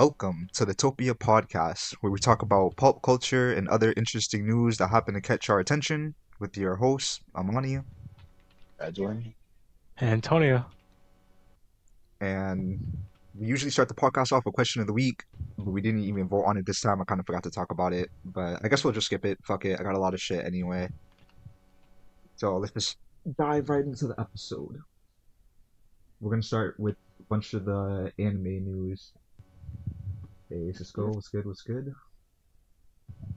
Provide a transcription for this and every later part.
welcome to the Topia podcast, where we talk about pop culture and other interesting news that happen to catch our attention with your host, Amani. Edwin. Antonio. And we usually start the podcast off with question of the week, but we didn't even vote on it this time. I kind of forgot to talk about it, but I guess we'll just skip it. Fuck it, I got a lot of shit anyway. So let's just dive right into the episode. We're gonna start with a bunch of the anime news. Hey, let's go. What's good? What's good?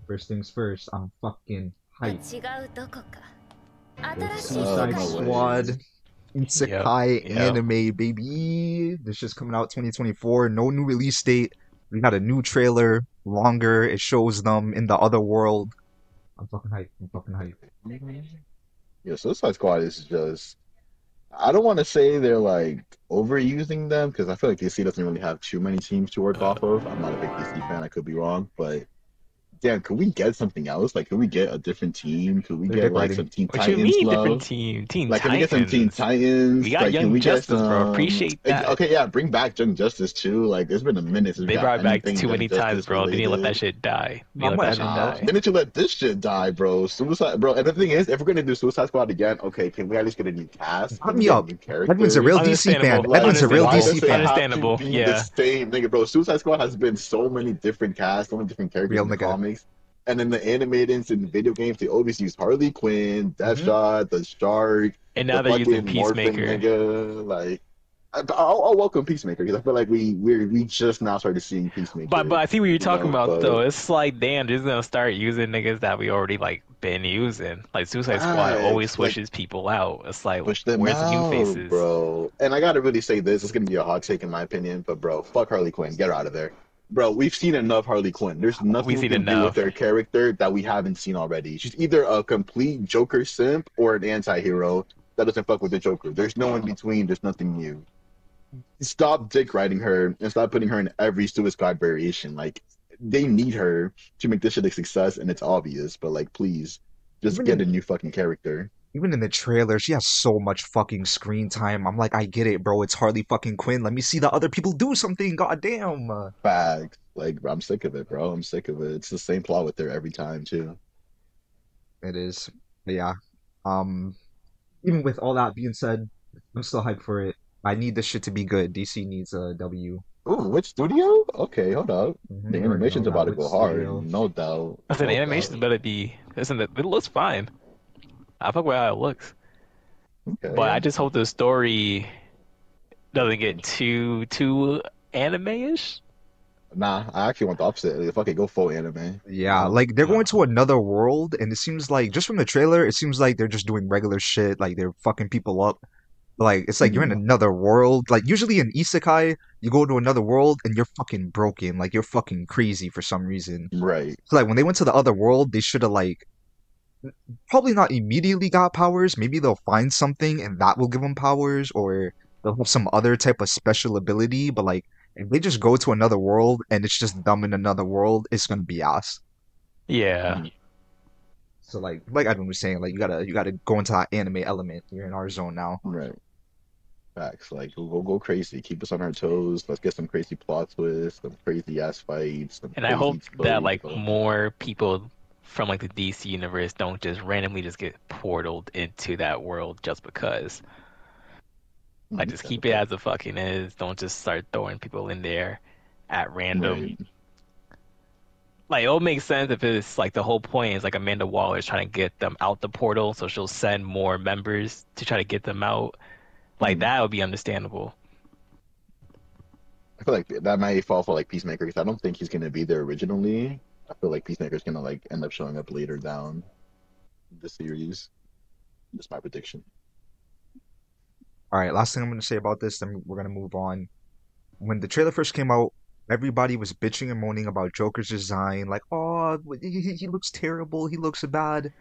First things first, I'm fucking hyped. The Suicide no Squad way. Isekai Yep. anime, baby. This just coming out 2024. No new release date. We got a new trailer, longer. It shows them in the other world. I'm fucking hyped. I'm fucking hyped. Yeah, Suicide Squad is just. I don't want to say they're like overusing them because I feel like DC doesn't really have too many teams to work off of. I'm not a big DC fan. I could be wrong, but damn, could we get something else? Like, could we get a different team? Could we They're get like decorating. some Teen What you Titans mean love? different team? Teen Like, can we get some Teen Titans. Titans? We got Like, can Young we get Justice, bro. some? Appreciate that. Okay, yeah, bring back Young Justice too. Like, it's been a minute since we They got brought it back anything too Young many times, Justice bro. They need to let that related. shit die. They I'm need to let that letting shit it die. die. Didn't you let this shit die, bro? Suicide, bro. And the thing is, if we're gonna do Suicide Squad again, okay, can we at least get a new cast? Put Can we me get up. new Edwin's a real characters? DC fan. Understandable. Edwin's a real Why DC does it fan. have to Understandable. be the Yeah. same nigga, bro? Suicide Squad has been so many different casts, so many different characters Real in the nigga. comics. And in the animateds and video games, they always use Harley Quinn, Mm-hmm. Deathshot, the Shark, And the now they're using fucking Morphin Peacemaker. nigga. Like, I'll welcome Peacemaker because I feel like we just now started seeing Peacemaker, But I see what you're talking about though. But It's like damn, they're just gonna start using niggas that we already like been using. Like Suicide Squad always facts, like switches people out. It's like push them where's the new out, faces? bro. And I gotta really say this, it's gonna be a hot take in my opinion, but bro, fuck Harley Quinn, get her out of there. Bro, we've seen enough Harley Quinn. There's nothing We've we seen can do with enough. their character that we haven't seen already. She's either a complete Joker simp or an anti-hero that doesn't fuck with the Joker. There's no in between, there's nothing new. Stop dick riding her and stop putting her in every Suicide Squad variation. Like, they need her to make this shit a success, and it's obvious, but like, please, just Even get a in new fucking character. even in the trailer, she has so much fucking screen time. I'm like, I get it, bro. It's Harley fucking Quinn. Let me see the other people do something. Goddamn. Facts. Like, I'm sick of it, bro. I'm sick of it. It's the same plot with her every time, too. It is. But yeah. Um. Even with all that being said, I'm still hyped for it. I need this shit to be good. DC needs a W. Ooh, which studio? Okay, hold up. The You already know animation's that. about to Which go hard, studio? no doubt, I said no animations doubt. better be. Listen, it looks fine. I fuck with how it looks, but Okay. I just hope the story doesn't get too anime-ish. Nah, I actually want the opposite. If I could go full anime, Yeah, like they're going Uh, to another world, and it seems like just from the trailer, it seems like they're just doing regular shit, like they're fucking people up. Like it's like you're in hmm another world. Like usually in isekai, you go to another world and you're fucking broken, like you're fucking crazy for some reason. right. So like when they went to the other world, they should have like probably not immediately got powers. Maybe they'll find something and that will give them powers, or they'll have some other type of special ability. But like if they just go to another world and it's just them in another world, it's gonna be ass. yeah. Mhm. So like Edwin was saying, like you gotta go into that anime element. You're in our zone now. Right. Facts. Like, go crazy. Keep us on our toes. Let's get some crazy plot twists, some crazy ass fights, some And I crazy hope that story like development. more people from like the DC universe don't just randomly just get portaled into that world just because. Like just keep it But, as it fucking is. Don't just start throwing people in there at random. right. Like it'll make sense if it's like the whole point is like Amanda Waller is trying to get them out the portal, so she'll send more members to try to get them out. Like Mhm. that would be understandable. I feel like that might fall for like Peacemaker because I don't think he's gonna be there originally. I feel like Peacemaker's gonna like end up showing up later down the series. Just my prediction. All right, last thing I'm gonna say about this, then we're gonna move on. When the trailer first came out, everybody was bitching and moaning about Joker's design, like, oh, he looks terrible, he looks bad.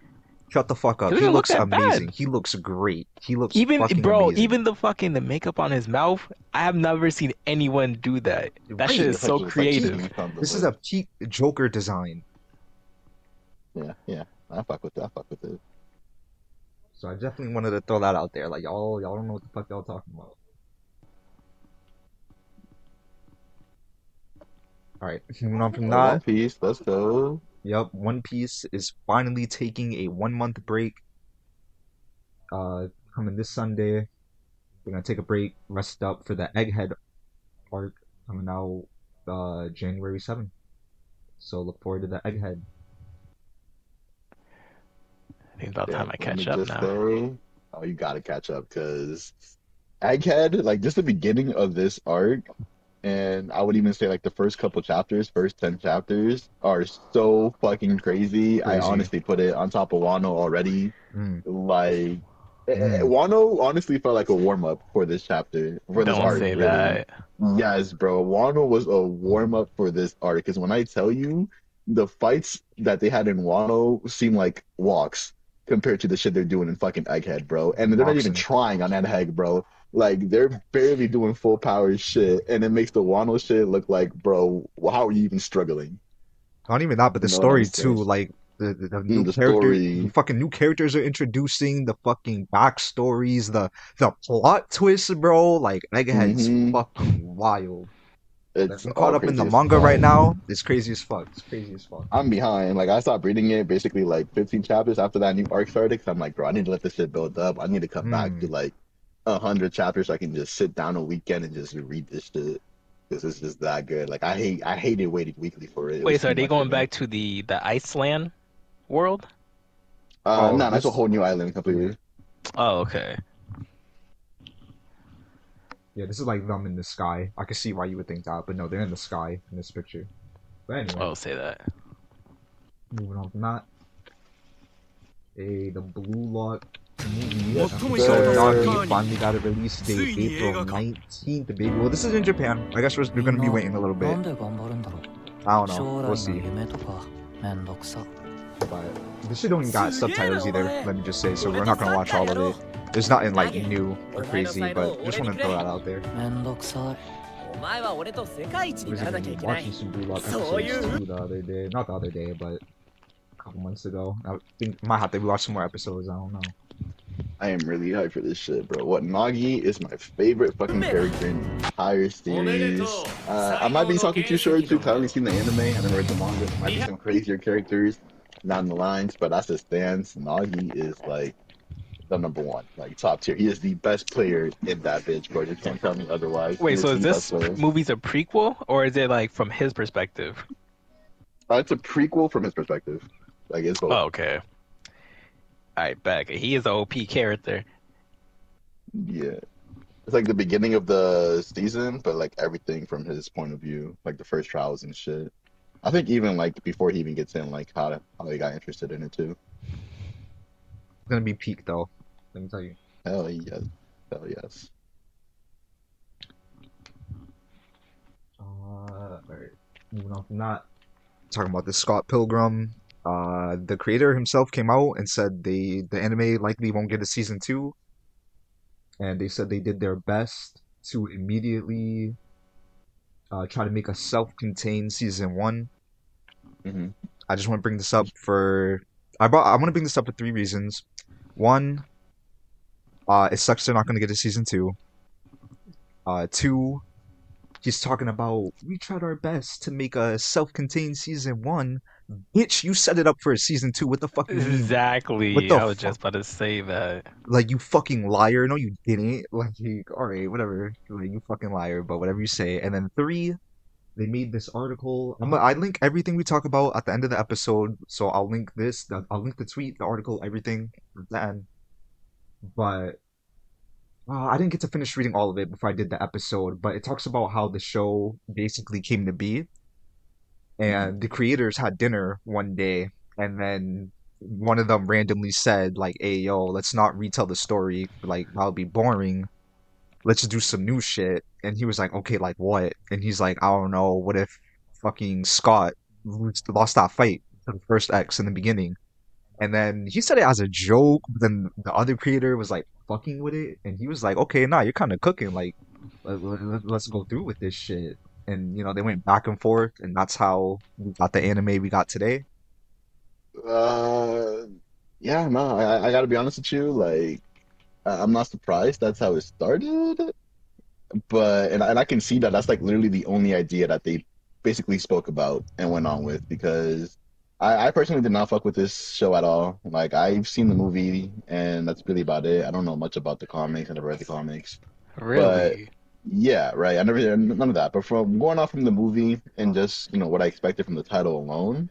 Shut the fuck It up. He doesn't look looks that amazing. bad. He looks great. He looks Even fucking bro, amazing. even the makeup on his mouth, I have never seen anyone do that. That shit Right. is It's like so just like Peak. creative. ink on the This is a lip. peak Joker design. Yeah, yeah. I fuck with that. I fuck with it. So I definitely wanted to throw that out there. Like y'all don't know what the fuck y'all talking about. All right, moving on from Oh, One that. Piece. Let's go. Yep, One Piece is finally taking a 1 month break. Coming this Sunday. We're gonna take a break, rest up for the Egghead arc coming out January 7th. So look forward to the Egghead. I think it's about Yeah, time I let me catch up just now. say, oh, you gotta catch up because Egghead, like just the beginning of this arc, and I would even say like the first couple chapters, first 10 chapters are so fucking crazy. I Crazy. honestly put it on top of Wano already. Mm, Like, mm, Wano honestly felt like a warm up for this chapter, for this Don't arc, say really. that. Yes, bro. Wano was a warm up for this arc because when I tell you the fights that they had in Wano seem like walks compared to the shit they're doing in fucking Egghead, bro. And they're not even boxing. trying on Egghead, bro. Like they're barely doing full power shit, and it makes the Wano shit look like, bro, how are you even struggling? Not even that, but the You know what I'm story saying? too. Like the new The character, the story. fucking new characters are introducing, the fucking backstories, the plot twists, bro. Like Egghead's Hmm. fucking wild. Like, It's I'm caught all up in crazy the as manga right fuck. now. It's crazy as fuck. It's crazy as fuck. I'm behind. Like I stopped reading it basically like 15 chapters after that new arc started. Cause I'm like, bro, I need to let this shit build up. I need to come back to Mm. like 100 chapters so I can just sit down a weekend and just read this shit. This is just that good. Like I hated waiting weekly for it. It was Wait, so too are they much for going me. back to the Iceland world? Oh, Nah, that's a this. whole new island Yeah, completely. Oh, okay. yeah. This is like them in the sky. I can see why you would think that, but no, they're in the sky in this picture. But anyway, Oh, say that. moving on from that. The Blue Lock movie yes, episode sir. Nagi finally got a release date, April 19th, baby. Well, this is in Japan. I guess we're み gonna ん be な waiting a little な bit. んで頑張るんだろう I don't know. 将 We'll 来の see. 夢とかめんどくさ But this shit don't even got subtitles either, let me just say, so we're not gonna watch all of it. There's nothing like new or crazy, but just want to throw that out there. めんどくさい お前は俺と世界一 I に was ならなきゃい even けない watching some Blue Lock そうい episodes う too the other day. Not the other day, but a couple months ago. I think might have to rewatch some more episodes. I don't know. I am really hyped for this shit, bro. What Nagi is my favorite fucking character in the entire series. I might be talking too short too, 'cause I haven't seen the anime. I never read the manga. There might be some crazier characters down the lines, but as it stands, Nagi is like the number one, like top tier. He is the best player in that bitch, bro. You can't tell me otherwise. He Wait, is so is the best this player. movie's a prequel or is it like from his perspective? It's a prequel from his perspective. Like it's both. Oh, okay. Alright, back. He is an OP character. Yeah. It's like the beginning of the season, but like everything from his point of view, like the first trials and shit. I think even like before he even gets in, like how he got interested in it too. It's gonna be peak though. Let me tell you. Hell yes, hell yes. Alright. Moving on from that. Talking about the Scott Pilgrim. The creator himself came out and said the anime likely won't get a season two, and they said they did their best to immediately try to make a self-contained season one. Hmm. I just want to bring this up for I want to bring this up for three reasons. One, it sucks they're not going to get a season two. Two, he's talking about we tried our best to make a self-contained season one. Bitch, you set it up for a season two. What the fuck you mean? What Exactly. the I was fuck? just about to say that. Like you fucking liar. No, you didn't. Like, all right, whatever. Like you fucking liar. But whatever you say. And then three, they made this article. I link everything we talk about at the end of the episode. So I'll link this. I'll link the tweet, the article, everything at the end. But I didn't get to finish reading all of it before I did the episode. But it talks about how the show basically came to be, Hmm. and the creators had dinner one day, and then one of them randomly said like, "Hey, yo, let's not retell the story. Like that'll be boring. Let's do some new shit." And he was like, "Okay, like what?" And he's like, "I don't know. What if fucking Scott lost that fight to the first X in the beginning?" And then he said it as a joke, but then the other creator was like fucking with it, and he was like, "Okay, nah, you're kind of cooking. Like, let's go through with this shit." And they went back and forth, and that's how we got the anime we got today. Uh, yeah, no, I gotta be honest with you. Like, I'm not surprised that's how it started, but and I can see that that's like literally the only idea that they basically spoke about and went on with because I personally did not fuck with this show at all. Like I've seen the movie and that's really about it. I don't know much about the comics. I never read the comics, but Really? yeah, right. I never none of that. But from going off from the movie and just what I expected from the title alone,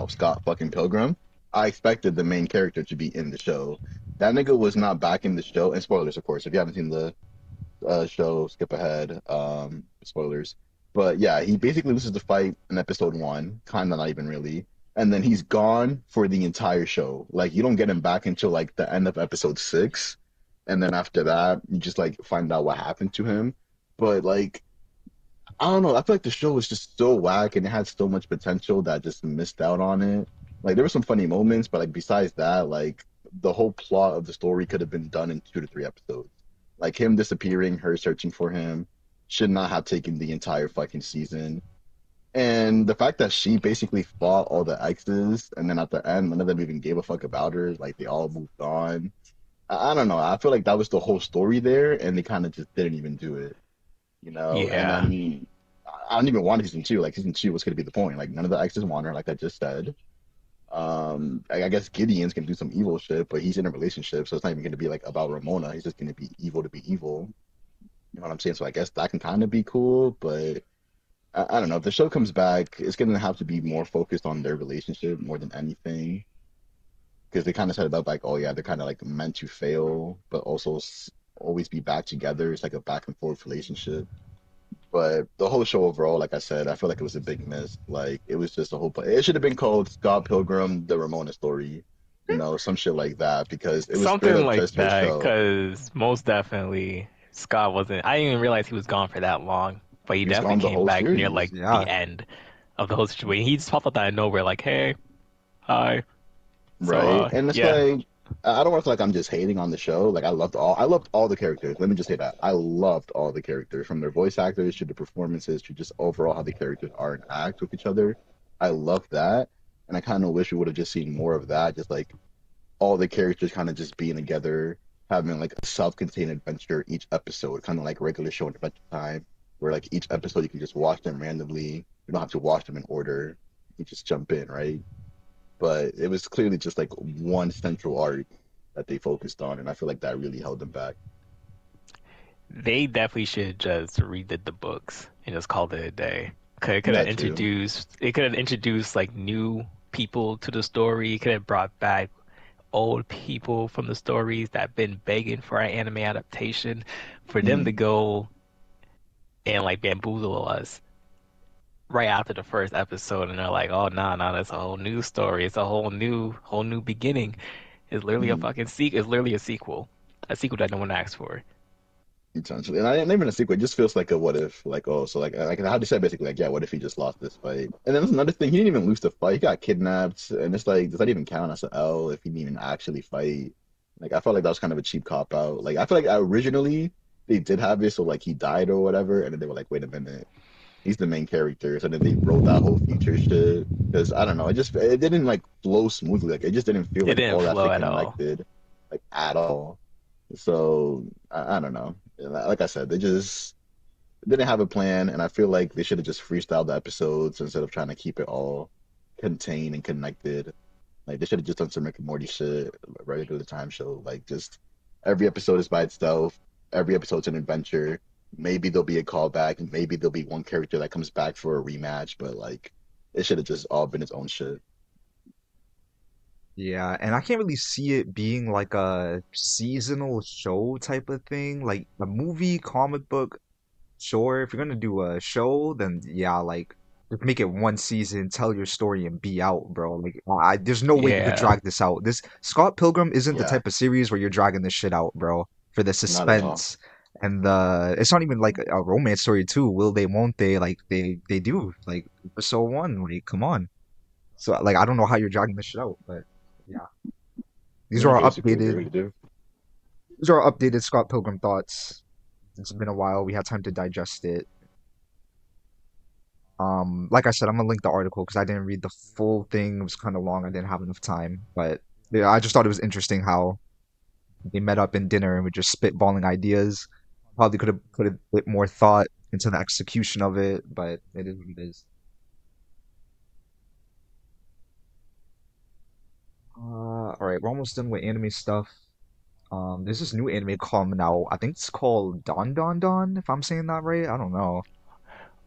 Scott fucking Pilgrim, I expected the main character to be in the show. That nigga was not back in the show. And spoilers, of course. If you haven't seen the show, skip ahead. Spoilers. But yeah, he basically loses the fight in episode one, kind of not even really, and then he's gone for the entire show. Like you don't get him back until like the end of episode six, and then after that, you just like find out what happened to him. But like I don't know, I feel like the show was just so whack and it had so much potential that I just missed out on it. Like there were some funny moments, but like besides that, like the whole plot of the story could have been done in 2 to 3 episodes. Like him disappearing, her searching for him, should not have taken the entire fucking season. And the fact that she basically fought all the exes, and then at the end, none of them even gave a fuck about her. Like they all moved on. I don't know. I feel like that was the whole story there, and they kind of just didn't even do it. And I Yeah. mean, I don't even want season two. Like season two was going to be the point. Like none of the exes want her, like I just said. I guess Gideon's gonna do some evil shit, but he's in a relationship, so it's not even gonna be like about Ramona. He's just gonna be evil to be evil. You know what I'm saying? So I guess that can kind of be cool, but I don't know. If the show comes back, it's gonna have to be more focused on their relationship more than anything, because they kind of set it up like, oh yeah, they're kind of like meant to fail, but also always be back together. It's like a back and forth relationship. But the whole show overall, like I said, I feel like it was a big miss. Like it was just a whole. It should have been called Scott Pilgrim: The Ramona Story, some shit like that, because it was straight Something up like just her that, show. because most definitely Scott wasn't. I didn't even realize he was gone for that long, but he He was definitely gone the came whole back near series. like Yeah. the end of the whole situation. He just popped up out of nowhere, like, "Hey, hi." So, Right. And it's yeah, like I don't want to feel like I'm just hating on the show. Like I loved all the characters. Let me just say that. I loved all the characters from their voice actors to the performances to just overall how the characters are and act with each other. I love that. And I kind of wish we would have just seen more of that. Just like all the characters kind of just being together, having like a self-contained adventure each episode, kind of like regular show and Adventure Time, where like each episode you can just watch them randomly. You don't have to watch them in order. You just jump in, right? But it was clearly just like one central arc that they focused on, and I feel like that really held them back. they definitely should just redid the books and just called it a day. That too. It could have introduced like new people to the story. It could have brought back old people from the stories that have been begging for an anime adaptation, for them to Mm. go and like bamboozle us right after the first episode, and they're like, "Oh, nah, that's a whole new story. It's a whole new beginning. It's literally a Mm. fucking sequel. It's literally a sequel that no one asked for." Essentially, and I not even a sequel. It just feels like a what if, like oh, so like how they said basically like yeah, what if he just lost this fight? And then there's another thing. He didn't even lose the fight. He got kidnapped, and it's like does that even count as an L if he didn't even actually fight? Like I felt like that was kind of a cheap cop out. Like I feel like originally they did have it so like he died or whatever, and then they were like, wait a minute, he's the main character. So then they wrote that whole future shit because I don't know, it didn't like flow smoothly. Like it just didn't feel It like didn't all that flow shit at all. connected like at all. So I don't know. Like I said, they just didn't have a plan, and I feel like they should have just freestyled the episodes instead of trying to keep it all contained and connected. Like they should have just done some Rick and Morty shit, regular time show. Like just every episode is by itself. Every episode's an adventure. Maybe there'll be a callback, and maybe there'll be one character that comes back for a rematch. But like, it should have just all been its own shit. Yeah, and I can't really see it being like a seasonal show type of thing. Like a movie, comic book, sure. If you're gonna do a show, then yeah, like just make it one season, tell your story, and be out, bro. Like there's no way you could Yeah. drag this out. This Scott Pilgrim isn't the Yeah, type of series where you're dragging this shit out, bro. For the not at all. suspense and it's not even like a romance story too. Will they? Won't they? Like they do. Like episode one. Like come on. So like I don't know how you're dragging this shit out, but yeah. These are I our basically agree updated. with you. These are our updated Scott Pilgrim thoughts. It's been a while. We had time to digest it. Like I said, I'm gonna link the article because I didn't read the full thing. It was kind of long. I didn't have enough time, but yeah, I just thought it was interesting how they met up in dinner and were just spitballing ideas. Probably could have put a bit more thought into the execution of it, but it is what it is. All right, we're almost done with anime stuff. There's this new anime coming out. I think it's called Don Don Don, if I'm saying that right. I don't know.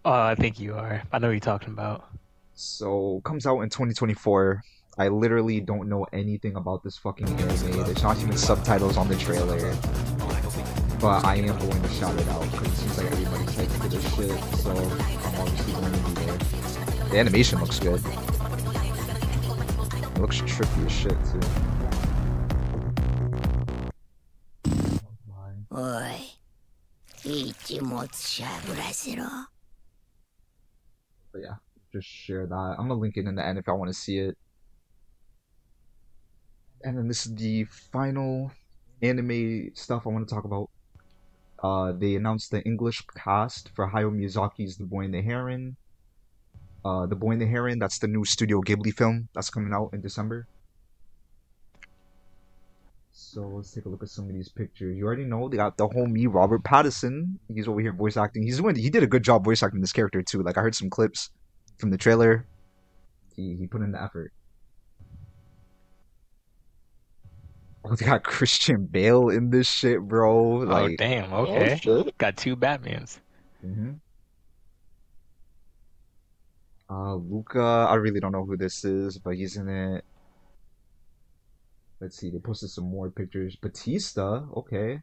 I think you are. I know what you're talking about. So, comes out in 2024. I literally don't know anything about this fucking anime. There's not even subtitles on the trailer. But I am going to shout it out because it seems like everybody's hyped for this shit. So, I'm obviously going to be there. The animation looks good. It looks trippy as shit, too. おい、一物しゃぶらせろ。 But yeah, just share that. I'm gonna link it in the end if I want to see it. And then this is the final anime stuff I want to talk about. They announced the English cast for Hayao Miyazaki's The Boy and the Heron. The Boy and the Heron, that's the new Studio Ghibli film that's coming out in December. So let's take a look at some of these pictures. You already know they got the homie Robert Pattinson. He's over here voice acting. He did a good job voice acting this character too. Like I heard some clips from the trailer. He put in the effort. Oh, they got Christian Bale in this shit, bro. Oh, Like, damn. Oh Okay. shit. Got two Batmans. mhm. Luca. I really don't know who this is, but he's in it. Let's see. They posted some more pictures. Batista. Okay.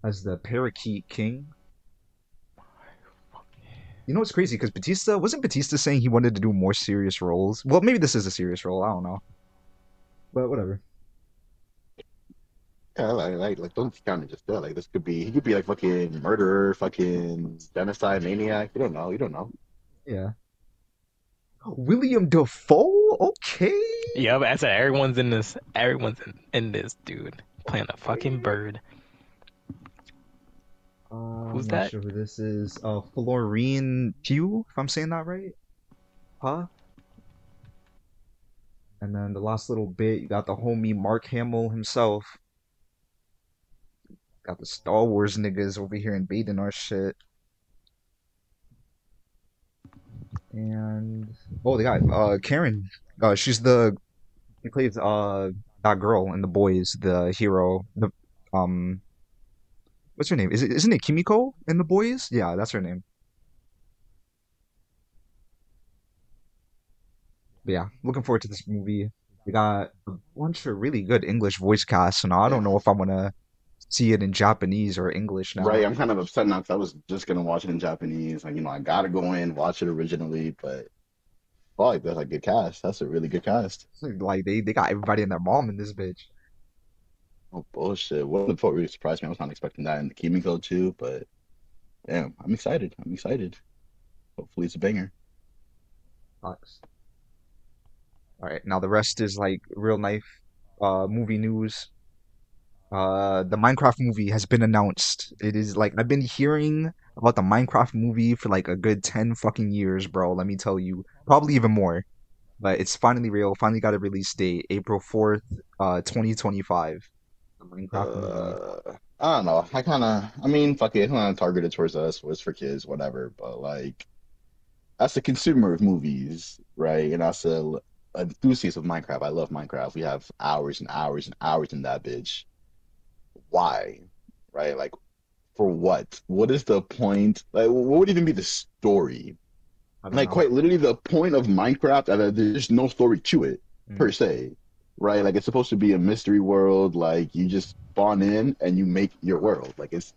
As the Parakeet King. You know what's crazy? Because wasn't Batista saying he wanted to do more serious roles? Well, maybe this is a serious role. I don't know. But whatever. Yeah, like don't count it just there. Like this could be he could be like fucking murderer, fucking genocide maniac. You don't know. You don't know. Yeah. William Dafoe? Okay. Yeah, but I said everyone's in this. Everyone's in this, dude. Playing a fucking bird. Who's I'm not that? sure who this is. Florine Pugh, if I'm saying that right. Huh? And then the last little bit, you got the homie Mark Hamill himself. Got the Star Wars niggas over here invading our shit. And oh, they got Karen. She plays that girl in The Boys, the hero. The what's her name? Isn't it Kimiko in The Boys? Yeah, that's her name. But yeah, looking forward to this movie. We got a bunch of really good English voice casts, so now I don't know if I'm gonna see it in Japanese or English now. Right. I'm kind of upset now because I was just gonna watch it in Japanese. Like I gotta go in watch it originally, but oh, like that's a good cast. That's a really good cast. Like they got everybody and their mom in this bitch. Oh bullshit! What the fuck really surprised me. I was not expecting that in the Kimiko too, but damn, I'm excited. I'm excited. Hopefully it's a banger. Sucks. All right, now the rest is like real life movie news. The Minecraft movie has been announced. It is like I've been hearing about the Minecraft movie for like a good 10 fucking years, bro. Let me tell you. Probably even more. But it's finally real. Finally got a release date, April 4th, 2025. The Minecraft movie. I don't know. I mean, fuck it. It's not targeted towards us. It's for kids, whatever. But like, as a consumer of movies, right? And as a enthusiast of Minecraft, I love Minecraft. We have hours and hours and hours in that bitch. Why? Right? Like, for what? What is the point? Like, what would even be the story? I don't Like, know. quite literally, the point of Minecraft, there's no story to it, per se, right? Like, it's supposed to be a mystery world. Like, you just spawn in and you make your world. Like, it's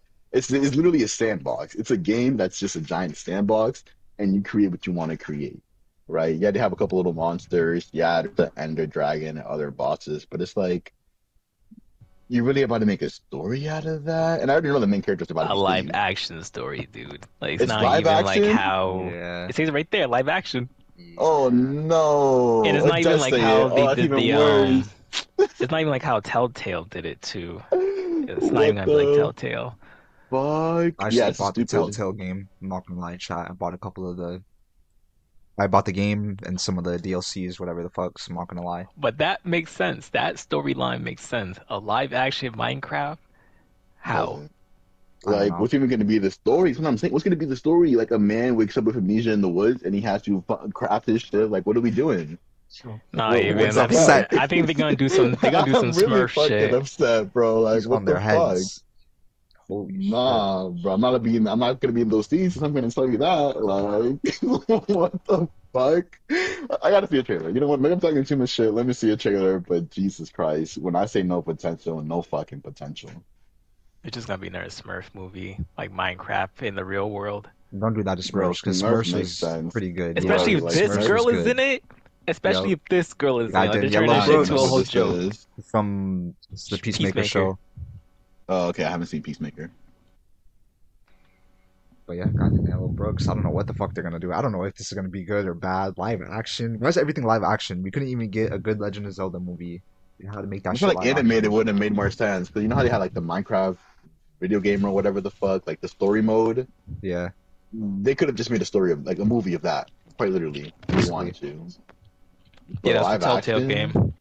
literally a sandbox. It's a game that's just a giant sandbox, and you create what you want to create, right? You had to have a couple little monsters. Yeah, there's the Ender Dragon and other bosses, but it's like, you really about to make a story out of that? And I already know the main character's about to A be live Steve. action story, dude. Like it's It's not live even like action? how Yeah. it says right there, live action. Oh no! And it's It not even does like say how it. they Oh, that's did even the worse. it's not even like how Telltale did it too. It's not What even gonna be like the Telltale. fuck? I Yeah, actually it's bought the stupid. Telltale game. I'm not gonna lie, chat. I bought the game and some of the DLCs, whatever the fuck. I'm not gonna lie. But that makes sense. That storyline makes sense. A live action Minecraft? How? Doesn't. I don't Like, know. what's even going to be the story? That's what I'm saying. What's going to be the story? Like, a man wakes up with amnesia in the woods and he has to craft his shit. Like, what are we doing? Not He's even. What the I think upset. fuck? I think they're gonna do some. They're gonna do some I'm really Smurf fucking shit. upset, bro. Like, He's on what the their fuck? heads. Holy shit. Nah, bro. I'm not gonna be in those seats. I'm gonna tell you that. Like, what the fuck? I gotta see a trailer. You know what? Maybe I'm talking too much shit. Let me see a trailer. But Jesus Christ, when I say no potential, no fucking potential. It's just gonna be another Smurf movie, like Minecraft in the real world. Don't do that to Bro, Smurfs, because Smurf Smurfs makes was sense. pretty good. Especially Yeah, if Like this Smurfs Smurf. was girl is good. in it. Especially Yep. if this girl is The in guy it. Like, did they're turning Yellow this I shit don't into know a what whole this joke. is. From the Peacemaker Peacemaker. show. Oh, okay. I haven't seen Peacemaker. But yeah, goddamn Yellow Brooks. I don't know what the fuck they're gonna do. I don't know if this is gonna be good or bad. Live action. Why is everything live action? We couldn't even get a good Legend of Zelda movie. They had to make that I feel shit like live animated action. would have made more sense because you know how they had like the Minecraft video game or whatever the fuck, like the story mode. Yeah, They could have just made a story of like a movie of that, quite literally, if they easily. wanted to. Yeah, But that's the live Telltale action. game.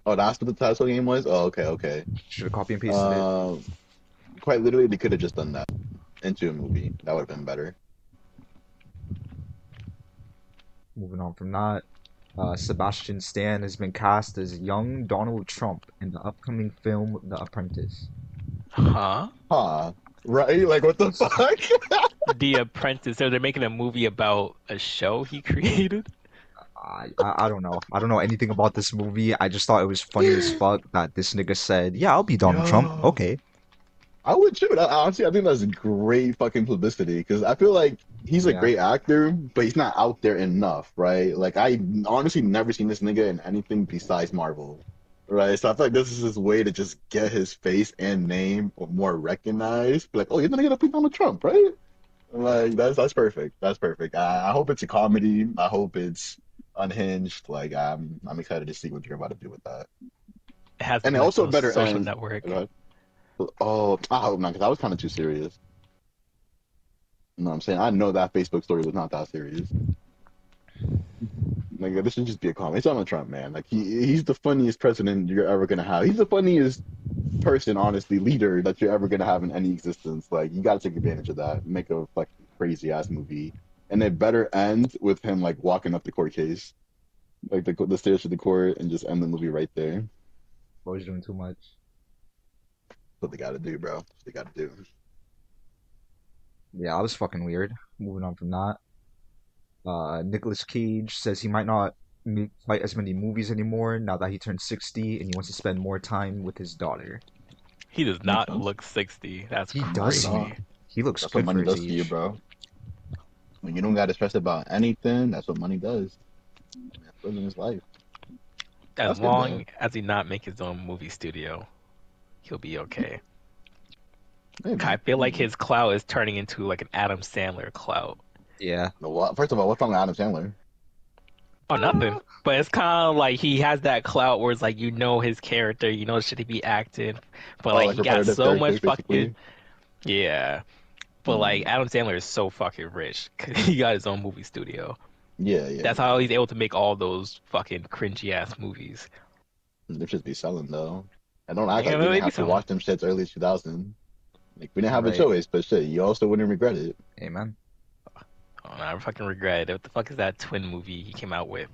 Oh, that's what the title game was. Oh, okay, okay. Should have copy and pasted it. Quite literally, they could have just done that into a movie. That would have been better. Moving on from that. Sebastian Stan has been cast as young Donald Trump in the upcoming film The Apprentice. Huh? Huh? Right? Like what the fuck? The Apprentice. So they're making a movie about a show he created? I don't know. I don't know anything about this movie. I just thought it was funny as fuck that this nigga said, "Yeah, I'll be Donald Trump." Yo. Okay. I would too. Honestly, I think that's great fucking publicity because I feel like he's a Yeah. great actor, but he's not out there enough, right? Like I honestly never seen this nigga in anything besides Marvel, right? So I feel like this is his way to just get his face and name more recognized. Like, oh, you're gonna get up with Donald Trump, right? Like that's perfect. That's perfect. I hope it's a comedy. I hope it's unhinged. Like I'm excited to see what you're about to do with that. It has And like also those better social end. network. Oh, I hope not, because that was kind of too serious. You know what I'm saying? I know that Facebook story was not that serious. Like, this should just be a comedy. It's Donald Trump, man. Like, he's the funniest president you're ever gonna have. He's the funniest person, honestly, leader that you're ever gonna have in any existence. Like, you gotta take advantage of that. Make a fucking crazy ass movie, and it better end with him like walking up the court case, like the stairs to the court, and just end the movie right there. Boy's doing too much. What they gotta do, bro. What they gotta do. Yeah, that was fucking weird. Moving on from that. Nicolas Cage says he might not make quite as many movies anymore now that he turned 60 and he wants to spend more time with his daughter. He does not look 60. That's He crazy. doesn't. He looks That's good what for money his does to you, age. bro. When you don't gotta stress about anything, that's what money does. Living his life. As That's good, long man. as he not make his own movie studio, he'll be okay. Hey, I man. feel like his clout is turning into like an Adam Sandler clout. Yeah. First of all, what's wrong with Adam Sandler? Oh, nothing. But it's kind of like he has that clout where it's like you know his character, you know shit he be acting, but like he got repetitive so much characters, basically. fucking yeah. But like Adam Sandler is so fucking rich 'cause he got his own movie studio. Yeah, yeah. That's how he's able to make all those fucking cringy ass movies. They should be selling though. I don't act Yeah, like we maybe didn't have to some. watch them shits early 2000. Like we didn't have a Right. choice, but shit, you also wouldn't regret it. Amen. Oh, no, I fucking regret it. What the fuck is that twin movie he came out with?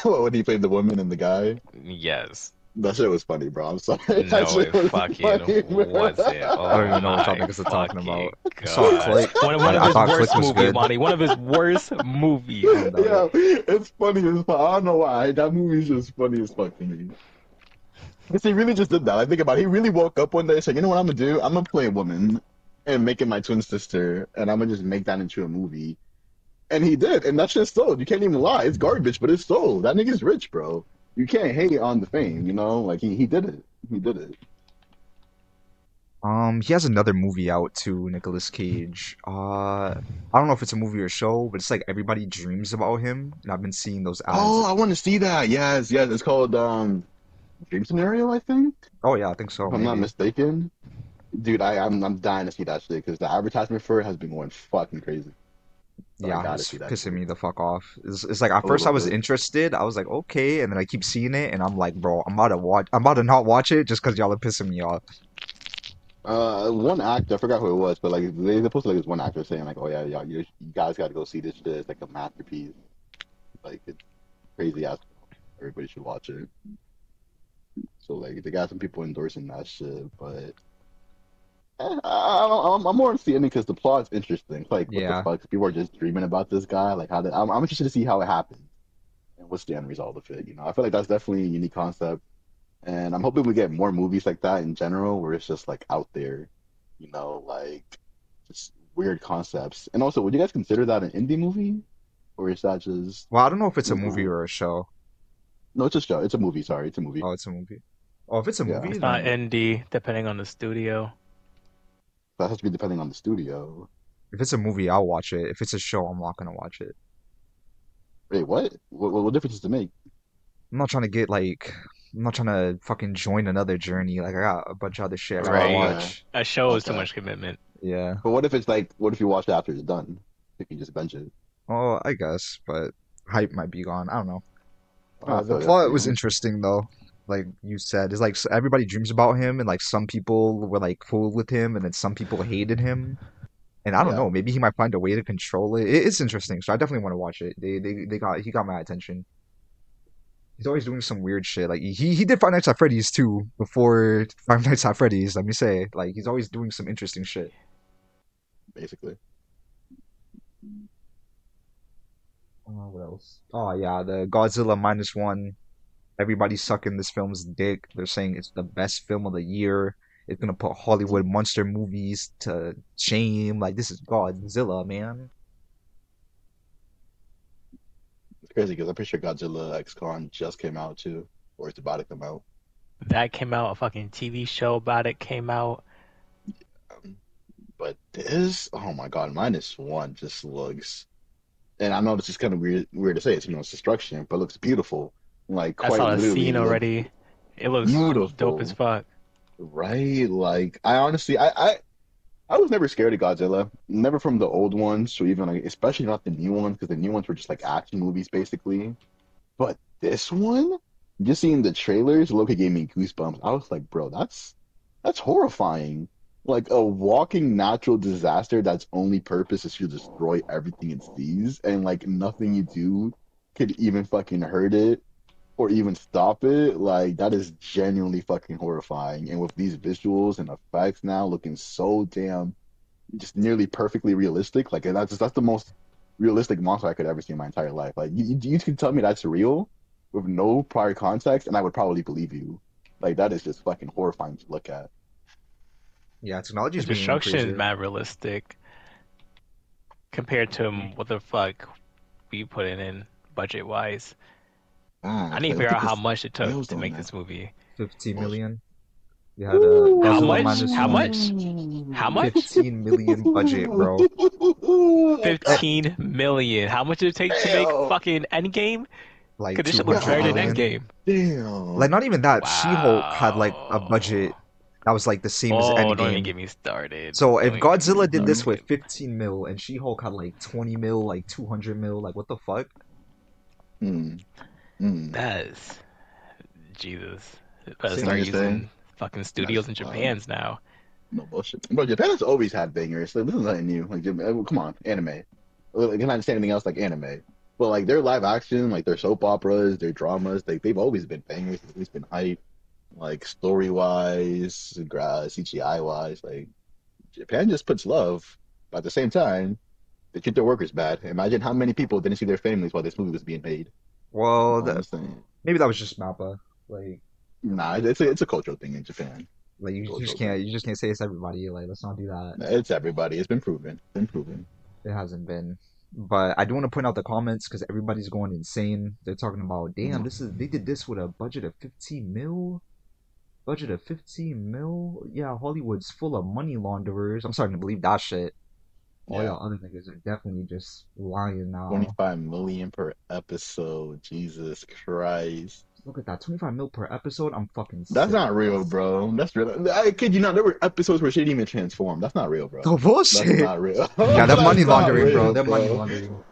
When he played the woman and the guy, Yes. that shit was funny, bro. I'm sorry. No, That shit it was fucking funny, bro. wasn't. Oh I don't even know what y'all my niggas are talking fucking about. I saw God. Click. One of I his thought worst Click was movies, good. Monty. One of his worst movies. Yeah, it's funny as fuck. I don't know why. That movie's just funny as fuck to me. Because he really just did that. I think about it. He really woke up one day and said, you know what I'm gonna do? I'm gonna play a woman and make it my twin sister, and I'm gonna just make that into a movie. And he did, and that shit sold. You can't even lie. It's garbage, but it's sold. That nigga's rich, bro. You can't hate on the fame, you know? Like he did it. He did it. He has another movie out too, Nicolas Cage. I don't know if it's a movie or show, but it's like everybody dreams about him, and I've been seeing those ads. Oh, I want to see that. Yes, yes. It's called Dream Scenario, I think. Oh yeah, I think so. If I'm not Maybe. mistaken. Dude, I'm dying to see that shit because the advertisement for it has been going fucking crazy. So I Yeah, gotta it's see that pissing shit. me the fuck off. It's like at A first I little was bit. interested. I was like, okay, and then I keep seeing it, and I'm like, bro, I'm about to not watch it just because y'all are pissing me off. One actor, I forgot who it was, but like they posted like this one actor saying like, "Oh yeah, yeah, you guys got to go see this shit. It's like a masterpiece. Like it's crazy ass. Everybody should watch it." So like they got some people endorsing that shit, but I'm more interested in it because the plot's interesting. It's like what the Yeah. fuck? People are just dreaming about this guy. Like how did I'm interested to see how it happens and what's the end result of it. I feel like that's definitely a unique concept, and I'm hoping we get more movies like that in general, where it's just like out there, like just weird concepts. And also, would you guys consider that an indie movie, or is that just Well, I don't know if it's a movie Mhm. or a show. No? It's a show. It's a movie. Sorry, it's a movie. Oh, it's a movie. Oh, if it's a Yeah, movie, It's not then indie, depending on the studio. that has to be depending on the studio. if it's a movie, I'll watch it. If it's a show, I'm not gonna watch it. Wait, what? What difference does it make? I'm not trying to get like, I'm not trying to fucking join another journey. Like I got a bunch of other shit I gotta Right. watch. A show is too Okay. much commitment. Yeah. But what if you watch it after it's done? You can just bench it. Oh, I guess, but hype might be gone. I don't know. I The feel you, I plot feel was you. interesting though. Like you said, it's like everybody dreams about him, and like some people were like cool with him, and then some people hated him. And I don't Yeah, know, maybe he might find a way to control it. It's interesting, so I definitely want to watch it. He got my attention. He's always doing some weird shit. Like he did Five Nights at Freddy's too before Five Nights at Freddy's. Let me say, like he's always doing some interesting shit. basically. What else? Oh yeah, the Godzilla -1. Everybody's sucking this film's dick. They're saying it's the best film of the year. It's gonna put Hollywood monster movies to shame. Like this is Godzilla, man. It's crazy because I'm pretty sure Godzilla X Con just came out too, or it's about to come out. That came out, a fucking TV show about it came out. Um, but this, oh my God, -1 just looks. And I know this is kind of weird to say. It's destruction, but it looks beautiful. Like I quite saw the literally scene looks already. It looks dope as beautiful, fuck. right? Like I honestly, I was never scared of Godzilla, never from the old ones, or even like, especially not the new ones, because the new ones were just like action movies basically. But this one, just seeing the trailers, Loki gave me goosebumps. I was like, bro, that's horrifying. Like a walking natural disaster that's only purpose is to destroy everything it sees, and like nothing you do could even fucking hurt it or even stop it. Like that is genuinely fucking horrifying. And with these visuals and effects now looking so damn just nearly perfectly realistic, like that's the most realistic monster I could ever see in my entire life. Like you can tell me that's real with no prior context, and I would probably believe you. Like that is just fucking horrifying to look at. Yeah, technology The is getting destruction is crazier. mad realistic compared to what the fuck we put in budget wise. I need to Look figure at out how the much it took scales to on make that. this movie. 15 Oh, million. You had Ooh. How Godzilla much? How -1. much? How much? 15 million budget, bro. Okay. 15 million. How much did it take to make Damn. fucking Endgame? Like Because this shit looks 200 better than God million. Endgame. Like damn. not even that. She-Hulk had like a budget Wow. that was like the same as Oh, don't even Endgame. get me started. So if Don't even get me Godzilla did this with started. 15 mil and She-Hulk had like 20 mil, like 200 mil, like what the fuck? Mm, mm. That's Jesus. Better Same start Like I say, using fucking studios in that's Japan's now. no bullshit. Bro, Japan has always had bangers. Like this is nothing new. Like come on, anime. Like, I can understand anything else like anime. But like their live action, like their soap operas, their dramas, they've always been bangers. They've always been hype. Like story wise, CGI wise, like Japan just puts love. But at the same time, they treat their workers bad. Imagine how many people didn't see their families while this movie was being made. Well, All I'm saying. maybe that was just Mappa. Like, Nah, it's a cultural thing in Japan. you just Cultural can't thing. you just can't say it's everybody. Like, let's not do that. It's everybody. It's been proven. Been proven. It hasn't been. But I do want to point out the comments because everybody's going insane. They're talking about, damn, they did this with a budget of 15 mil. Budget of 15 mil. Yeah, Hollywood's full of money launderers. I'm starting to believe that shit. All Yeah. y'all other niggas are definitely just lying now. 25 million per episode. Jesus Christ. Look at that, 25 mil per episode. I'm fucking That's sick. not real, bro. That's real. I kid you not. There were episodes where shit didn't even transform. That's not real, bro. The That's bullshit. not real. Yeah, they're That's money not laundering, bro. real, They're money bro. laundering.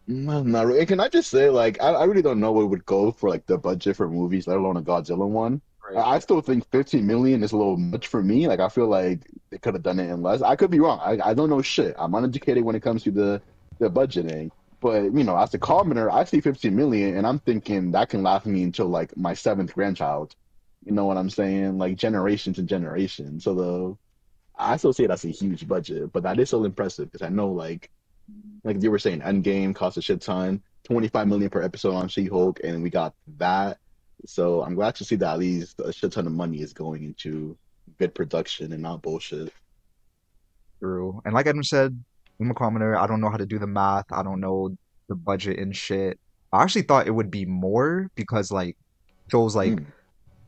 That's not real. And can I just say, like, I really don't know what would go for like the budget for movies, let alone a Godzilla one. Right. I still think 15 million is a little much for me. Like I feel like they could have done it in less. I could be wrong. I don't know shit. I'm uneducated when it comes to the budgeting. But as a commoner, I see 15 million and I'm thinking that can last me until like my seventh grandchild. You know what I'm saying? Like generations and generations. So I still say that's a huge budget, but that is still impressive because I know like you were saying, Endgame cost a shit ton, 25 million per episode on She-Hulk, and we got that. So I'm glad to see that at least a shit ton of money is going into good production and not bullshit. True. And like Adam said, I'm a commoner. I don't know how to do the math. I don't know the budget and shit. I actually thought it would be more because like shows like Mm,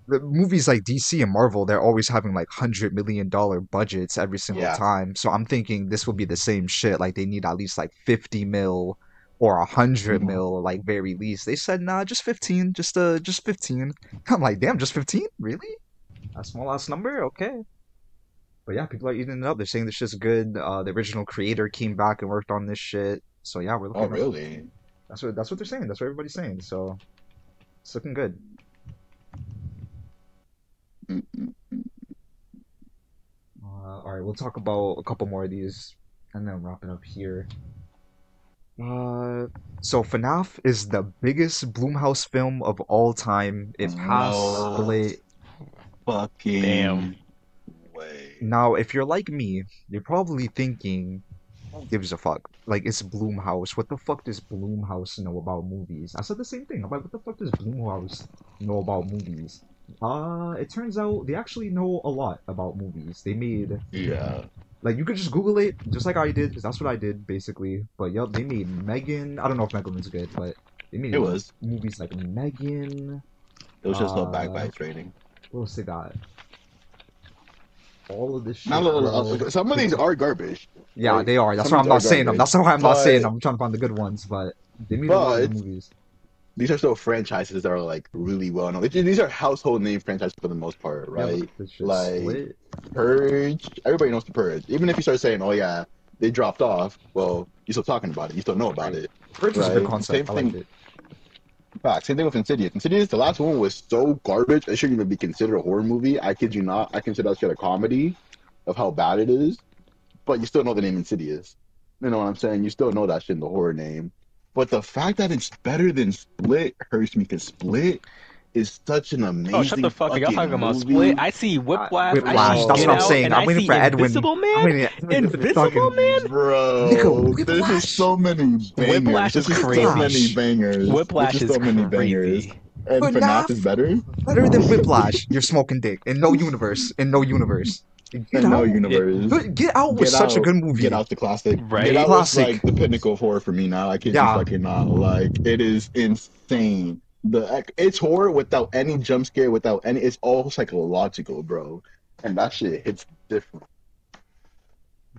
the movies like DC and Marvel, they're always having like $100 million budgets every single yeah. time. So I'm thinking this will be the same shit. Like they need at least like 50 mil or 100 Mhm. mil, like very least. They said nah, just 15, just 15. I'm like, damn, just 15? Really? A small ass number? Okay. But yeah, people are eating it up. They're saying this shit's good. The original creator came back and worked on this shit. So yeah, we're Oh, looking up. really? That's what they're saying. That's what everybody's saying. So it's looking good. Mm-mm. All right, we'll talk about a couple more of these and then wrap it up here. So FNAF is the biggest Blumhouse film of all time. It passed No Split. fucking Damn. way. Now, if you're like me, you're probably thinking, who gives a fuck? Like, it's Blumhouse. What the fuck does Blumhouse know about movies? I said the same thing. I'm like, what the fuck does Blumhouse know about movies? It turns out they actually know a lot about movies. They made, Yeah. like, you could just Google it, just like I did, because that's what I did, basically. But, yep, they made Megan. I don't know if Megan was good, but they made It was. movies like Megan. It was just no Uh, backbites rating. what else they got? All of this shit, Now, bro. some of these are garbage. Yeah, Like, they are. That's some why of I'm these are not saying them. garbage. That's why I'm not saying them. But I'm trying to find the good ones, but they made a lot of but good movies. these are still franchises that are like really well known. These are household name franchises for the most part, Yeah, right? but this shit Like Split. Purge, everybody knows the Purge. Even if you start saying, "Oh yeah, they dropped off," well, you're still talking about it. You still know about Right. it, Purge was a good right? concept. I liked it. Same thing with Insidious. Insidious, the last one was so garbage, it shouldn't even be considered a horror movie. I kid you not. I consider that shit a comedy of how bad it is. But you still know the name Insidious. You know what I'm saying? You still know that shit in the horror name. But the fact that it's better than Split hurts me because Split is such an Oh, shut amazing the fuck up. Y'all talking fucking about movie. Split? I see Whiplash, I Whiplash. see That's Get what I'm Out, saying. and I'm I waiting see for Edwin. Invisible I'm Man? waiting. Invisible Man? Bro, Nigga, there's Whiplash. just so many bangers. Whiplash There's is just so crazy. many bangers. There's Whiplash just is so many bangers. crazy. And FNAF is FNAF better? better than Whiplash. You're smoking dick in no universe. In no universe. Get In no Out. universe. Get Out was Get such a Out. good movie. Get Out's the classic. Right? Get Out was Classic. like the pinnacle of horror for me now. I kid you Yeah. fucking not. Like, it is insane. It's horror without any jump scare, without any. It's all psychological, bro. And that shit hits different.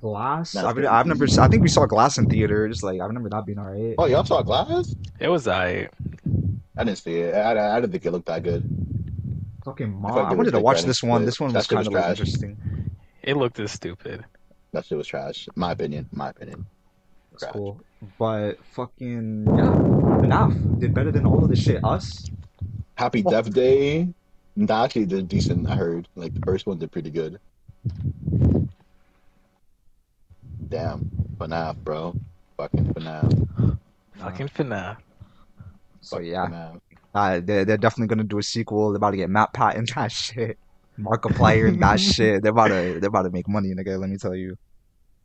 Glass. That's I've crazy. never. I think we saw Glass in theaters. Like I remember that being alright. Oh, y'all saw Glass? It was I. I didn't see it. I didn't think it looked that good. Fucking I mom. felt I like wanted to they were watch writing this one. Split. This one That was shit kind was of like trash. interesting. It looked as stupid. That shit was trash. My opinion. My opinion. It's Trash. cool. But fucking yeah, FNAF did better than all of this shit. Us. Happy Oh. Death Day. That actually did decent, I heard. Like, the first one did pretty good. Damn. FNAF, bro. Fucking FNAF. Fucking FNAF. So Fucking yeah, FNAF. they're definitely gonna do a sequel. They're about to get Matt Pat in that shit, Markiplier in that shit. They're about to make money, nigga. Let me tell you.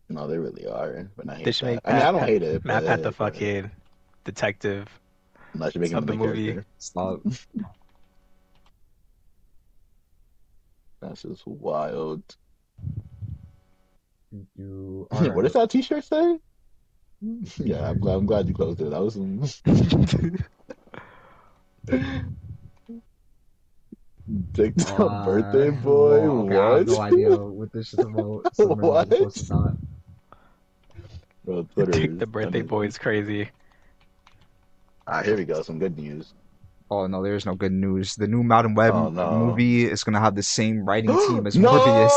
No, they really are. But I hate They should that. make I mean, I don't Matt hate it. Matt but, Pat the fucking detective. I should make him of a the main movie. character. Stop. That's just wild. You. What does that t-shirt say? Yeah, I'm glad you closed it. That was some... TikTok birthday boy. Okay, I have What? no idea what this is about. Some random What? post is not. Bro, Twitter The birthday is boy is crazy. Here we go. Some good news. Oh no, there's no good news. The new Madam Web Oh, no. movie is gonna have the same writing team as Morbius.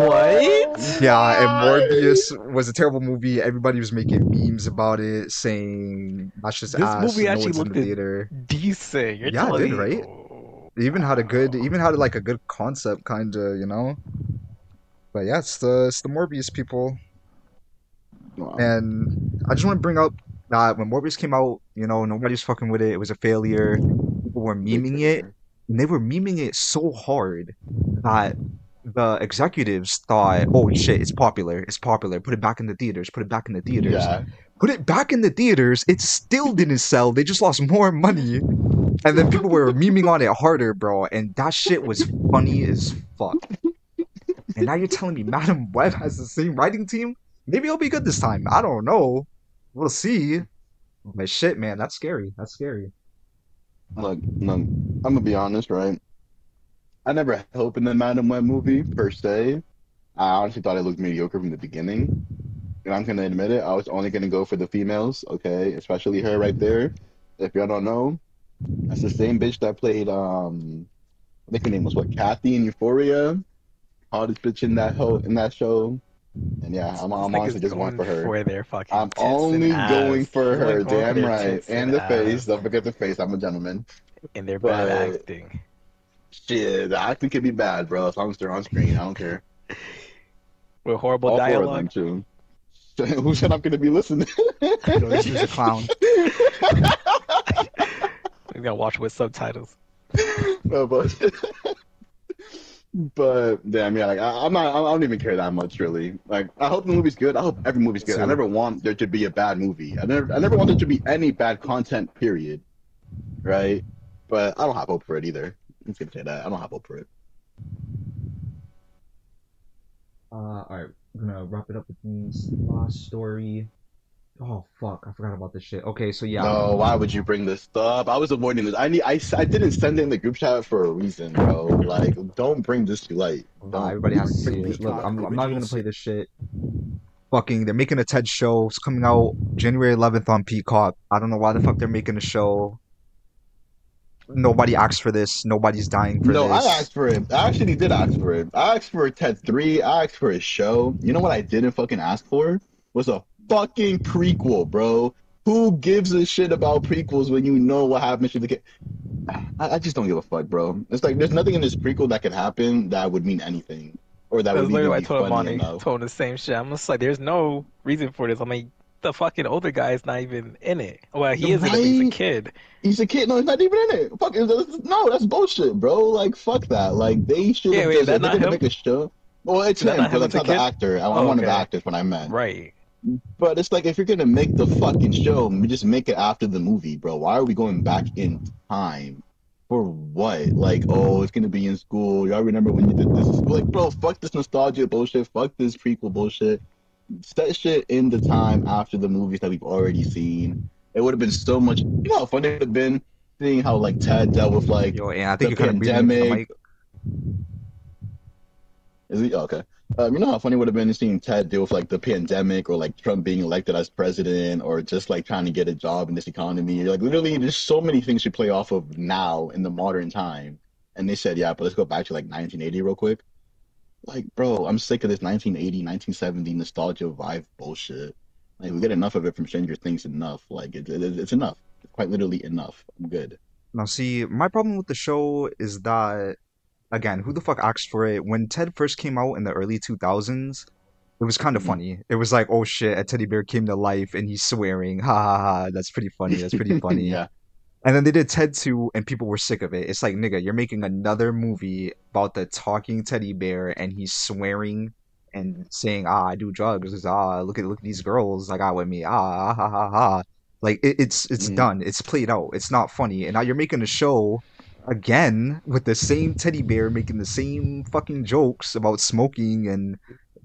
What? Yeah, and Morbius was a terrible movie. Everybody was making memes about it, saying that's just This ass. movie No actually one's in looked the theater. decent. You're Yeah, it telling did, me. right? even had like a good concept, kind of, you know. But yeah, it's the Morbius people, Wow. and I just want to bring up that when Morbius came out, you know, nobody's fucking with it. It was a failure. People were Big memeing it, failure. and they were memeing it so hard that the executives thought, "Oh shit, it's popular. It's popular. Put it back in the theaters. Put it back in the theaters." Yeah. Put it back in the theaters. It still didn't sell. They just lost more money. And then people were memeing on it harder, bro. And that shit was funny as fuck. And now you're telling me Madam Web has the same writing team? Maybe it'll be good this time. I don't know. We'll see. But shit, man, that's scary. That's scary. Look, I'm gonna be honest, right? I never had hope in the Madam Web movie per se. I honestly thought it looked mediocre from the beginning, and I'm gonna admit it. I was only gonna go for the females, okay, especially her right there. If y'all don't know, that's the same bitch that played I think her name was what, Kathy in Euphoria, hottest bitch in that show. And yeah, This I'm honestly nigga's just going going for her. for their fucking I'm tits and only going ass. for He's only her, going for damn their right, tits and and the face. ass Don't forget the face. I'm a gentleman. and their bad But acting. shit, the acting could be bad, bro. As long as they're on screen, I don't care. With horrible All four of them dialogue. too. Who said I'm gonna be listening? Yo, this dude's a clown. We gotta watch with subtitles. No, but damn, yeah, like I'm not, I don't even care that much really. Like I hope the movie's good. I hope every movie's good. I Too. never want there to be a bad movie. I never want there to be any bad content. Period. Right? But I don't have hope for it either. I'm just gonna say that I don't have hope for it. Alright, I'm gonna wrap it up with this last story. Oh fuck, I forgot about this shit. Okay, so yeah, No, why would you bring this up? I was avoiding this. I didn't send it in the group chat for a reason, bro. Like, don't bring this to light. nah, Don't everybody has to see bring it. this to Look, light. I'm not even gonna play this shit. Fucking, they're making a TED show. It's coming out January 11th on Peacock. I don't know why the fuck they're making a show. Nobody asked for this. Nobody's dying for No, I this. asked for it. I actually did ask for it. I asked for TED 3. I asked for a show. You know what I didn't fucking ask for? Was a fucking prequel, bro. Who gives a shit about prequels when you know what happens to the kid? I just don't give a fuck, bro. It's like there's nothing in this prequel that could happen that would mean anything or that That's would even literally what I be told funny Monty. enough. Told him the same shit. I'm just like, there's no reason for this. I mean, the fucking older guy is not even in it. Well, he is in it, but he's a Right? kid. He's a kid. No, he's not even in it. Fuck, no, that's bullshit, bro. Like, fuck that. Like, they should Yeah, have wait, is just, that if they're not gonna him? make a show, well, it's Is that him, not but him as that's a not the kid? actor. I Oh, wanted the okay. actors when I meant. Right. But it's like, if you're gonna make the fucking show, just make it after the movie, bro. Why are we going back in time? For what? Like, oh, it's gonna be in school. Y'all remember when you did this in school? Like, bro, fuck this nostalgia bullshit. Fuck this prequel bullshit. Set shit in the time after the movies that we've already seen. It would have been so much. You know how funny it would have been seeing how like Ted dealt with like Yo, and I think the you're kind of breathing into the pandemic. mic. Is he? Oh, okay. You know how funny it would have been seeing Ted deal with like the pandemic or like Trump being elected as president or just like trying to get a job in this economy. Like literally, there's so many things to play off of now in the modern time. And they said, yeah, but let's go back to like 1980 real quick. Like, bro, I'm sick of this 1980, 1970 nostalgia vibe bullshit. Like, we get enough of it from Stranger Things enough. Like, it's enough. It's quite literally enough. I'm good. Now, see, my problem with the show is that, again, who the fuck asked for it? When Ted first came out in the early 2000s, it was kind of Mhm. funny. It was like, oh shit, a teddy bear came to life and he's swearing. Ha ha ha. That's pretty funny. That's pretty funny. Yeah. And then they did Ted 2 and people were sick of it. It's like, nigga, you're making another movie about the talking teddy bear and he's swearing and saying, I do drugs. Look at these girls I got with me. Ha ha ha. Like it's Mhm. done. It's played out. It's not funny. And now you're making a show again with the same teddy bear making the same fucking jokes about smoking and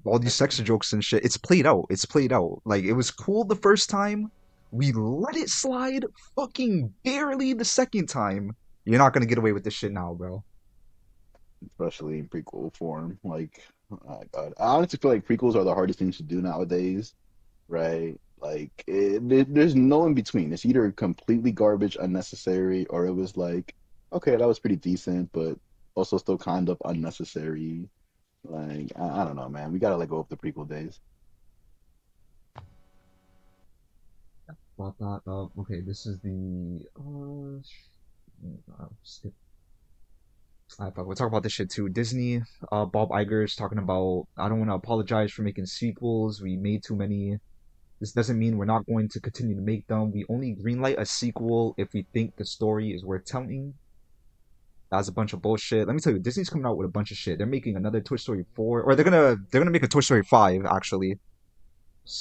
all these sex jokes and shit. It's played out. It's played out. Like it was cool the first time. We let it slide fucking barely the second time. You're not gonna get away with this shit now, bro. Especially in prequel form. Like, oh my God. I honestly feel like prequels are the hardest things to do nowadays, right? Like, there's no in between. It's either completely garbage, unnecessary, or it was like, okay, that was pretty decent, but also still kind of unnecessary. Like, I don't know, man. We gotta let go of the prequel days. Brought that up. Okay, this is the skip. we'll talk about this shit too. Disney, Bob Iger's talking about, I don't want to apologize for making sequels. We made too many. This doesn't mean we're not going to continue to make them. We only greenlight a sequel if we think the story is worth telling. That's a bunch of bullshit. Let me tell you, Disney's coming out with a bunch of shit. They're making another Toy Story 4, or they're gonna make a Toy Story 5 actually.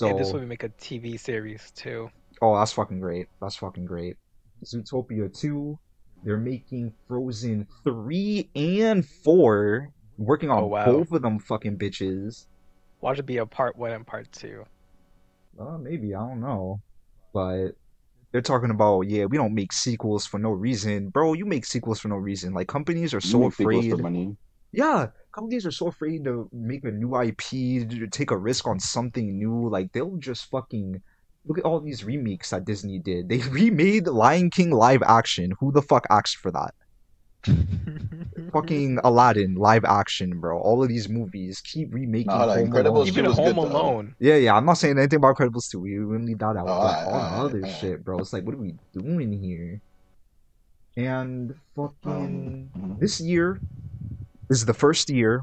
And this So, would make a TV series too. oh, that's fucking great. That's fucking great. Zootopia 2. They're making Frozen 3 and 4. Working Oh on wow. both of them fucking bitches. Watch it be a part 1 and part 2. Maybe, I don't know. But they're talking about, yeah, we don't make sequels for no reason. Bro, you make sequels for no reason. Like, companies are You so make sequels for afraid. money. Yeah, companies are so afraid to make a new IP, to take a risk on something new. Like, they'll just fucking look at all these remakes that Disney did. They remade Lion King live action. Who the fuck asked for that? Fucking Aladdin live action, bro. All of these movies keep remaking Nah, hold on. Home Incredibles Alone. Even was Home good, though. Alone. Yeah, I'm not saying anything about Incredibles 2. We wouldn't leave that out. Oh, But all the alright, other alright. shit, bro. It's like, what are we doing here? And fucking Mhm. this year is the first year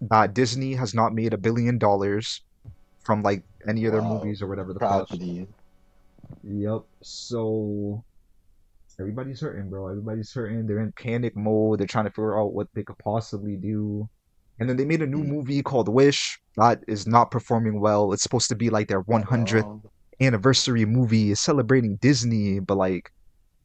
that Disney has not made $1 billion from like any of their Wow. movies or whatever the Proud fuck. for these. Yep. So everybody's hurting, bro. Everybody's hurting. They're in panic mode. They're trying to figure out what they could possibly do. And then they made a new Mm. movie called Wish that is not performing well. It's supposed to be like their 100th Oh, anniversary movie celebrating Disney, but like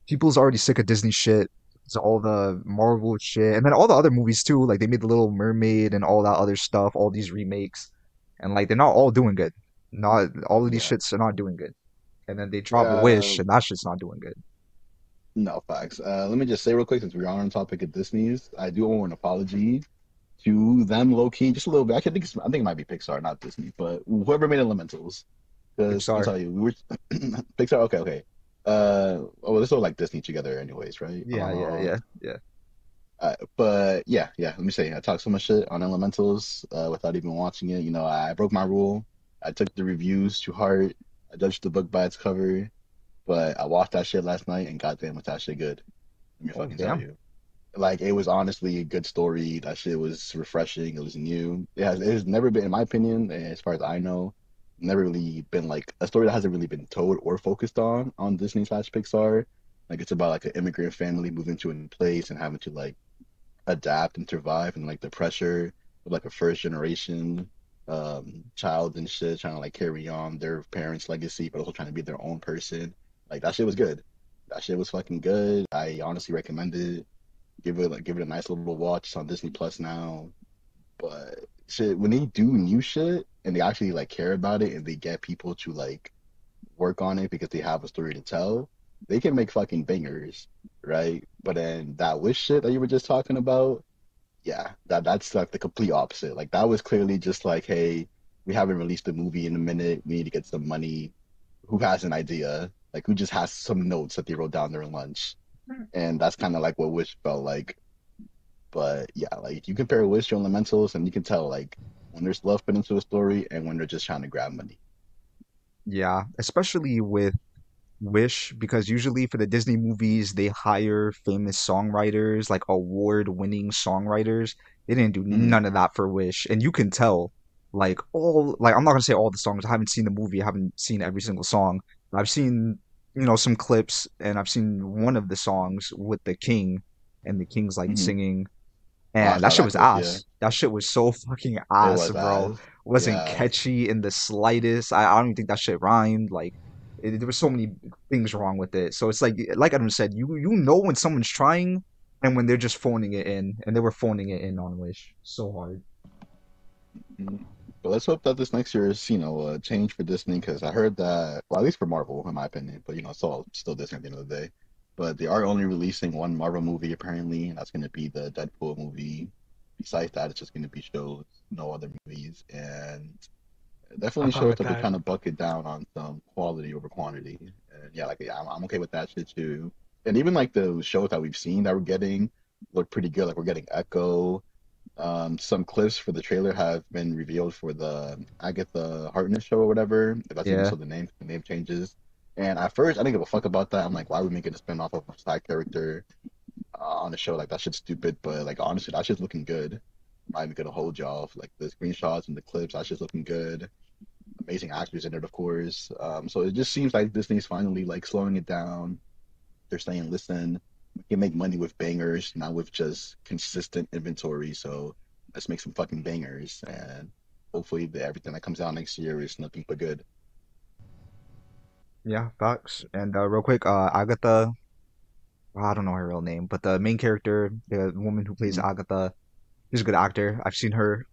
people's already sick of Disney shit. It's all the Marvel shit, and then all the other movies too. Like they made The Little Mermaid and all that other stuff. All these remakes, and like they're not all doing good. Not all of these yeah. shits are not doing good. And then they drop Yeah. Wish, and that shit's not doing good. No, facts. Let me just say real quick, since we're on the topic of Disney's, I do owe an apology to them, low key, just a little bit. I think it might be Pixar, not Disney, but whoever made Elementals. Because I'll Pixar. tell you, we were Pixar. Okay, okay. Well, this all like Disney together, anyways, right? Am I Yeah, not yeah, wrong? yeah. But yeah, yeah. Let me say, I talked so much shit on Elementals without even watching it. You know, I broke my rule. I took the reviews to heart. I judged the book by its cover. But I watched that shit last night, and goddamn, was that shit good. Let me Oh fucking tell damn. you. Like it was honestly a good story. That shit was refreshing. It was new. It has never been, in my opinion, as far as I know, never really been like a story that hasn't really been told or focused on Disney slash Pixar. Like it's about like an immigrant family moving to a new place and having to like adapt and survive and like the pressure of like a first generation child and shit trying to like carry on their parents' legacy but also trying to be their own person. Like that shit was good. That shit was fucking good. I honestly recommend it. Give it a nice little watch. It's on Disney Plus now. But shit, when they do new shit and they actually like care about it and they get people to like work on it because they have a story to tell, they can make fucking bangers, right? But then that wish shit that you were just talking about, yeah, that's like the complete opposite. Like that was clearly just like, hey, we haven't released a movie in a minute. We need to get some money. Who has an idea? Like who just has some notes that they wrote down during lunch? And that's kind of like what Wish felt like. But yeah, like you compare Wish to Elementals, and you can tell like when there's love put into a story and when they're just trying to grab money. Yeah, especially with Wish, because usually for the Disney movies, they hire famous songwriters, like award-winning songwriters. They didn't do Hmm. none of that for Wish, and you can tell, like I'm not gonna say all the songs. I haven't seen the movie. I haven't seen every single song. I've seen, some clips, and I've seen one of the songs with the King, and the King's like Hmm. singing, Oh, I and that saw shit that was clip. Yeah, ass. That shit was so fucking it ass, was bro. as Wasn't yeah. catchy in the slightest. I don't even think that shit rhymed. Like, there were so many things wrong with it. So it's like Adam said, you know when someone's trying and when they're just phoning it in, and they were phoning it in on Wish so hard. Mhm. But let's hope that this next year is, a change for Disney because I heard that, well, at least for Marvel, in my opinion, but it's all still Disney at the end of the day. But they are only releasing one Marvel movie apparently, and that's going to be the Deadpool movie. Besides that, it's just going to be shows, no other movies, and it I'm definitely fine shows with that they're that. trying to bucket down on some quality over quantity. And yeah, like yeah, I'm okay with that shit too. And even like the shows that we've seen that we're getting look pretty good. Like we're getting Echo. Some clips for the trailer have been revealed for the Agatha Harkness show or whatever. If that's even Yeah. still the name changes. And at first, I didn't give a fuck about that. I'm like, why are we making a spin-off of a side character? on the show. Like that shit's stupid, but like honestly, that shit's looking good. I'm not even gonna hold y'all. Like the screenshots and the clips, that shit's looking good. Amazing actors in it, of course. So it just seems like Disney's finally like slowing it down. They're saying, listen, we can make money with bangers, not with just consistent inventory. So let's make some fucking bangers, and hopefully everything that comes out next year is nothing but good. Yeah, facts. And real quick, Agatha, well, I don't know her real name, but the main character, the woman who plays Mhm. Agatha, she's a good actor. I've seen her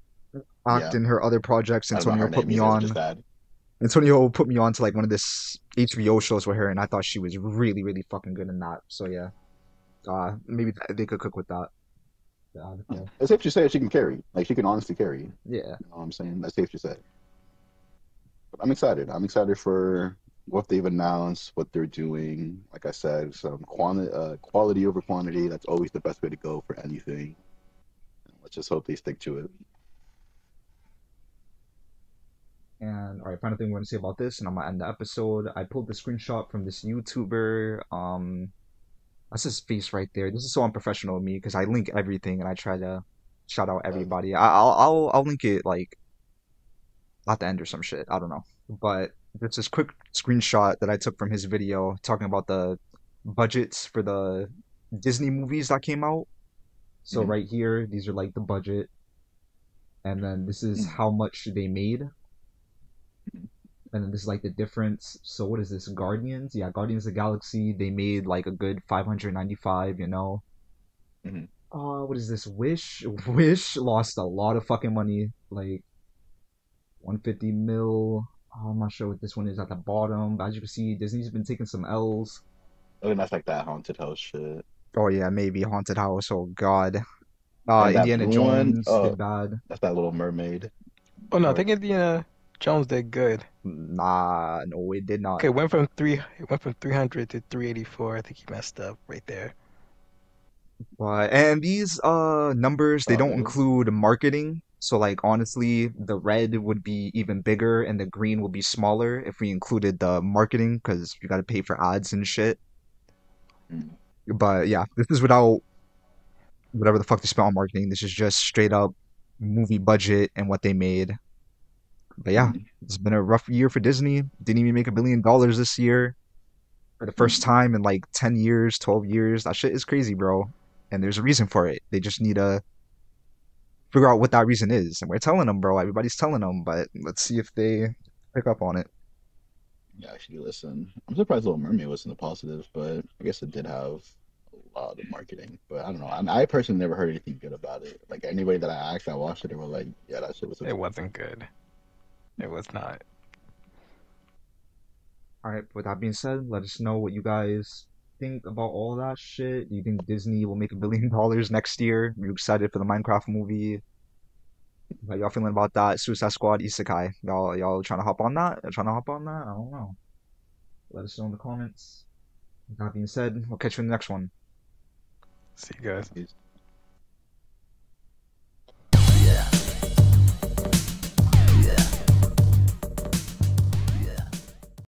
act Yeah, in her other projects. I don't know her name either. It's just that. Antonio put me on to like one of this HBO shows with her, and I thought she was really, really fucking good in that. So yeah, maybe they could cook with that. Yeah, It's safe to say she can carry. Like she can honestly carry. You yeah. know what I'm saying? That's safe to say. But I'm excited. I'm excited for what they've announced, what they're doing. Like I said, some quality over quantity. That's always the best way to go for anything. Let's just hope they stick to it. And all right, final thing we're gonna say about this, and I'm gonna end the episode. I pulled the screenshot from this YouTuber. That's his face right there. This is so unprofessional of me because I link everything and I try to shout out everybody. I'll link it like at the end or some shit. I don't know. But there's this quick screenshot that I took from his video talking about the budgets for the Disney movies that came out. So Mhm. right here, these are like the budget, and then this is how much they made, and then this is like the difference. So what is this? Guardians? Yeah, Guardians of the Galaxy. They made like a good 595. Mhm. What is this? Wish? Wish lost a lot of fucking money. Like 150 mil. Oh, I'm not sure what this one is at the bottom. But as you can see, Disney's been taking some L's. I think that's like that haunted house shit. Oh yeah, maybe Haunted House. Oh God. And that Indiana blue one, Jones did bad. that's that Little Mermaid. Oh no, I Or think Indiana Jones did good. nah, no, it did not. Okay, it went from 300 to 384. I think he messed up right there. But and these numbers they Oh, don't good. include marketing. So like honestly, the red would be even bigger and the green would be smaller if we included the marketing because you got to pay for ads and shit. Mm. But yeah, this is without whatever the fuck they spent on marketing. This is just straight up movie budget and what they made. But yeah, Mm. it's been a rough year for Disney. Didn't even make $1 billion this year for the first Mm. time in like 10 years, 12 years. That shit is crazy, bro. And there's a reason for it. They just need to figure out what that reason is. And we're telling them, bro. Everybody's telling them, but let's see if they pick up on it. Yeah, actually, listen. I'm surprised Little Mermaid wasn't a positive, but I guess it did have a lot of marketing. But I don't know. I personally never heard anything good about it. Like anybody that I asked, I watched it, they were like, "Yeah, that shit was." It wasn't good. It was not. All right, with that being said, let us know what you guys think about all that shit. Do you think Disney will make $1 billion next year? Are you excited for the Minecraft movie? How y'all feeling about that? Suicide Squad Isekai. Y'all trying to hop on that? Y'all trying to hop on that? I don't know. Let us know in the comments. With that being said, we'll catch you in the next one. See you guys. Peace.